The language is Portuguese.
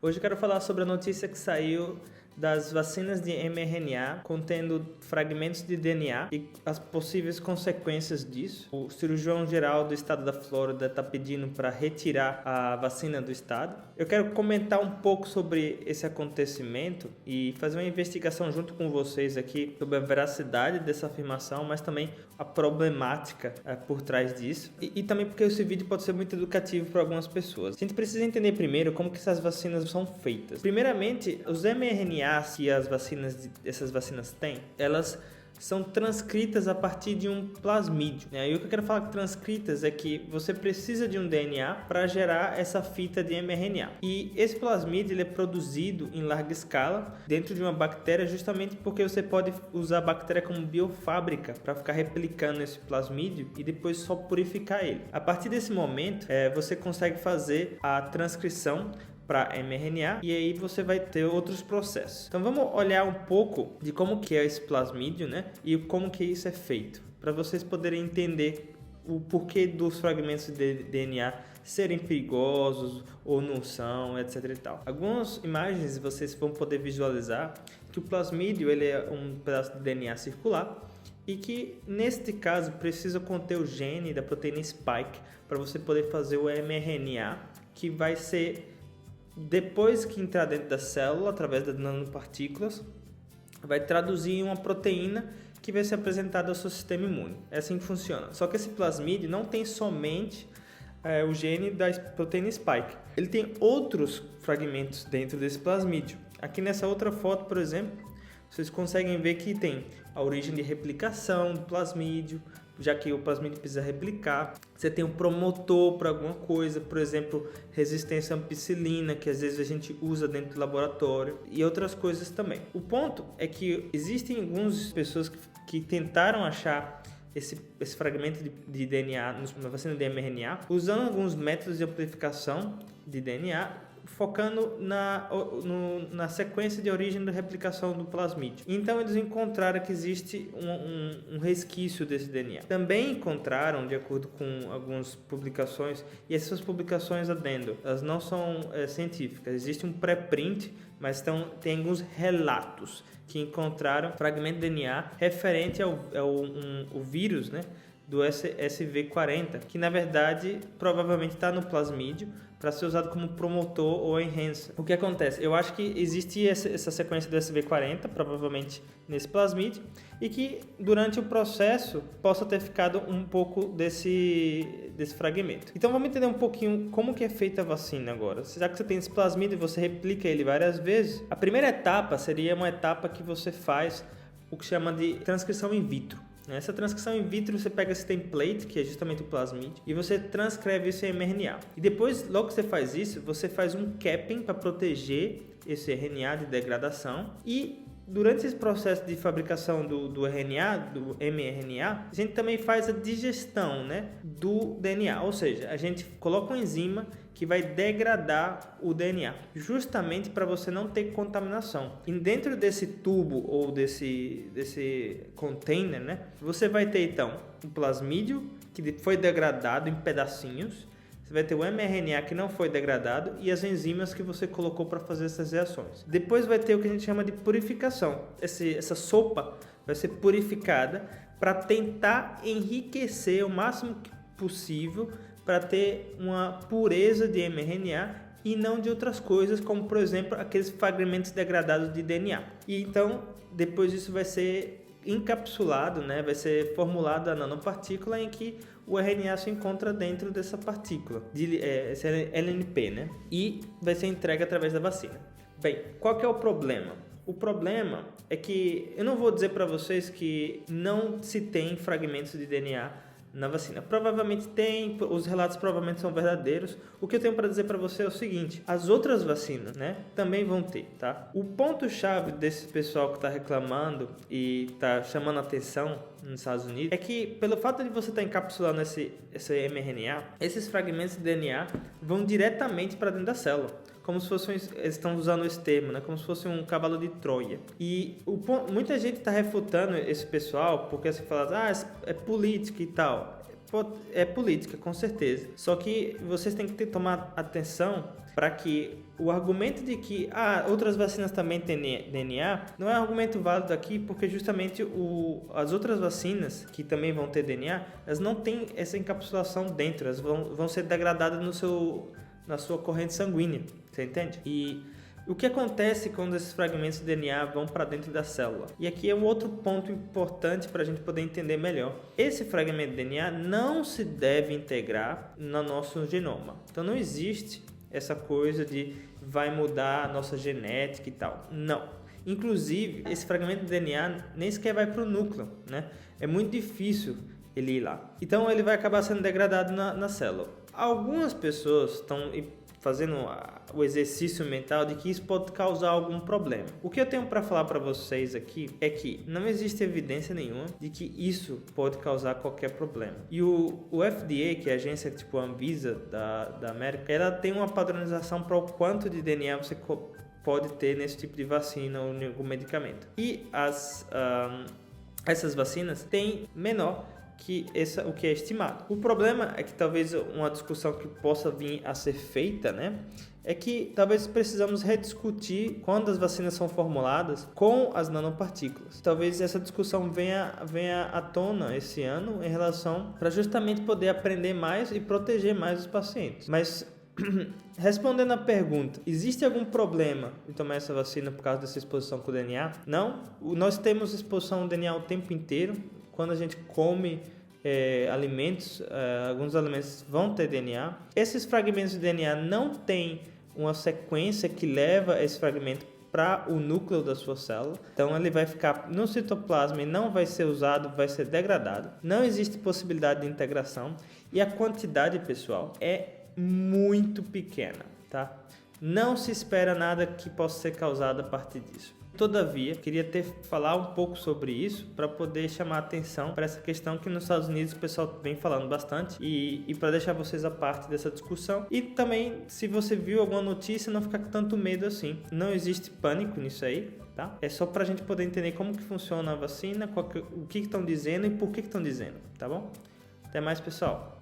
Hoje eu quero falar sobre a notícia que saiu das vacinas de mRNA contendo fragmentos de DNA e as possíveis consequências disso. O cirurgião geral do estado da Flórida está pedindo para retirar a vacina do estado. Eu quero comentar um pouco sobre esse acontecimento e fazer uma investigação junto com vocês aqui sobre a veracidade dessa afirmação, mas também a problemática por trás disso. E também porque esse vídeo pode ser muito educativo para algumas pessoas. A gente precisa entender primeiro como que essas vacinas são feitas. Primeiramente, os mRNAs que essas vacinas têm, elas são transcritas a partir de um plasmídio. E o que eu quero falar com transcritas é que você precisa de um DNA para gerar essa fita de mRNA. E esse plasmídio ele é produzido em larga escala dentro de uma bactéria, justamente porque você pode usar a bactéria como biofábrica para ficar replicando esse plasmídio e depois só purificar ele. A partir desse momento, você consegue fazer a transcrição para mRNA e aí você vai ter outros processos. Então vamos olhar um pouco de como que é esse plasmídio, e como que isso é feito, para vocês poderem entender o porquê dos fragmentos de DNA serem perigosos ou não são, etc e tal. Algumas imagens vocês vão poder visualizar que o plasmídio ele é um pedaço de DNA circular e que neste caso precisa conter o gene da proteína spike para você poder fazer o mRNA, que vai ser, depois que entrar dentro da célula, através das nanopartículas, vai traduzir em uma proteína que vai ser apresentada ao seu sistema imune. É assim que funciona. Só que esse plasmídio não tem somente o gene da proteína spike. Ele tem outros fragmentos dentro desse plasmídio. Aqui nessa outra foto, por exemplo, vocês conseguem ver que tem a origem de replicação do plasmídio, já que o plasmídio precisa replicar. Você tem um promotor para alguma coisa, por exemplo, resistência à ampicilina, que às vezes a gente usa dentro do laboratório, e outras coisas também. O ponto é que existem algumas pessoas que tentaram achar esse fragmento de DNA na vacina de mRNA, usando alguns métodos de amplificação de DNA, focando na sequência de origem da replicação do plasmídio. Então eles encontraram que existe um resquício desse DNA. Também encontraram, de acordo com algumas publicações, e essas publicações adendo, elas não são científicas, existe um pré-print, mas tem alguns relatos que encontraram fragmento de DNA referente ao vírus, do SV40, que na verdade provavelmente está no plasmídio para ser usado como promotor ou enhancer. O que acontece? Eu acho que existe essa sequência do SV40, provavelmente nesse plasmídio, e que durante o processo possa ter ficado um pouco desse fragmento. Então vamos entender um pouquinho como que é feita a vacina agora. Já que você tem esse plasmídio e você replica ele várias vezes, a primeira etapa seria uma etapa que você faz o que chama de transcrição in vitro. Nessa transcrição in vitro, você pega esse template, que é justamente o plasmídio, e você transcreve isso em mRNA. E depois, logo que você faz isso, você faz um capping para proteger esse RNA de degradação. E durante esse processo de fabricação do RNA, do mRNA, a gente também faz a digestão, do DNA. Ou seja, a gente coloca uma enzima que vai degradar o DNA, justamente para você não ter contaminação. E dentro desse tubo ou desse container, você vai ter então um plasmídio que foi degradado em pedacinhos. Você vai ter o mRNA que não foi degradado e as enzimas que você colocou para fazer essas reações. Depois vai ter o que a gente chama de purificação. Essa sopa vai ser purificada para tentar enriquecer o máximo possível para ter uma pureza de mRNA e não de outras coisas, como por exemplo aqueles fragmentos degradados de DNA. E então depois isso vai ser encapsulado, vai ser formulado a nanopartícula em que o RNA se encontra dentro dessa partícula, esse LNP, e vai ser entregue através da vacina. Bem, qual que é o problema? O problema é que eu não vou dizer para vocês que não se tem fragmentos de DNA na vacina. Provavelmente tem, os relatos provavelmente são verdadeiros. O que eu tenho para dizer para você é o seguinte: as outras vacinas, também vão ter, tá? O ponto-chave desse pessoal que está reclamando e está chamando a atenção nos Estados Unidos é que, pelo fato de você estar encapsulando esse mRNA, esses fragmentos de DNA vão diretamente para dentro da célula, como se fossem, eles estão usando esse termo, como se fosse um cavalo de Troia. E muita gente está refutando esse pessoal porque você fala, é política e tal. é política, com certeza. Só que vocês têm que tomar atenção para que o argumento de que outras vacinas também têm DNA não é um argumento válido aqui, porque justamente as outras vacinas que também vão ter DNA, elas não têm essa encapsulação dentro, elas vão ser degradadas na sua corrente sanguínea, você entende? E o que acontece quando esses fragmentos de DNA vão para dentro da célula? E aqui é um outro ponto importante para a gente poder entender melhor. Esse fragmento de DNA não se deve integrar no nosso genoma. Então não existe essa coisa de vai mudar a nossa genética e tal. Não. Inclusive, esse fragmento de DNA nem sequer vai para o núcleo, né? É muito difícil ele ir lá. Então ele vai acabar sendo degradado na célula. Algumas pessoas estão fazendo o exercício mental de que isso pode causar algum problema. O que eu tenho para falar para vocês aqui é que não existe evidência nenhuma de que isso pode causar qualquer problema. E o FDA, que é a agência tipo a Anvisa da América, ela tem uma padronização para o quanto de DNA você pode ter nesse tipo de vacina ou em algum medicamento. E essas vacinas têm menor que o que é estimado. O problema é que talvez uma discussão que possa vir a ser feita, né, é que talvez precisamos rediscutir quando as vacinas são formuladas com as nanopartículas. Talvez essa discussão venha à tona esse ano em relação para justamente poder aprender mais e proteger mais os pacientes. Mas respondendo à pergunta, existe algum problema em tomar essa vacina por causa dessa exposição com o DNA? Não. Nós temos exposição ao DNA o tempo inteiro. Quando a gente come alimentos, alguns alimentos vão ter DNA. Esses fragmentos de DNA não têm uma sequência que leva esse fragmento para o núcleo da sua célula. Então ele vai ficar no citoplasma e não vai ser usado, vai ser degradado. Não existe possibilidade de integração e a quantidade, pessoal, é muito pequena, tá? Não se espera nada que possa ser causado a partir disso. Todavia, queria falar um pouco sobre isso para poder chamar a atenção para essa questão que nos Estados Unidos o pessoal vem falando bastante e para deixar vocês a parte dessa discussão. E também, se você viu alguma notícia, não ficar com tanto medo assim. Não existe pânico nisso aí, tá? É só para a gente poder entender como que funciona a vacina, o que estão dizendo e por que estão dizendo, tá bom? Até mais, pessoal!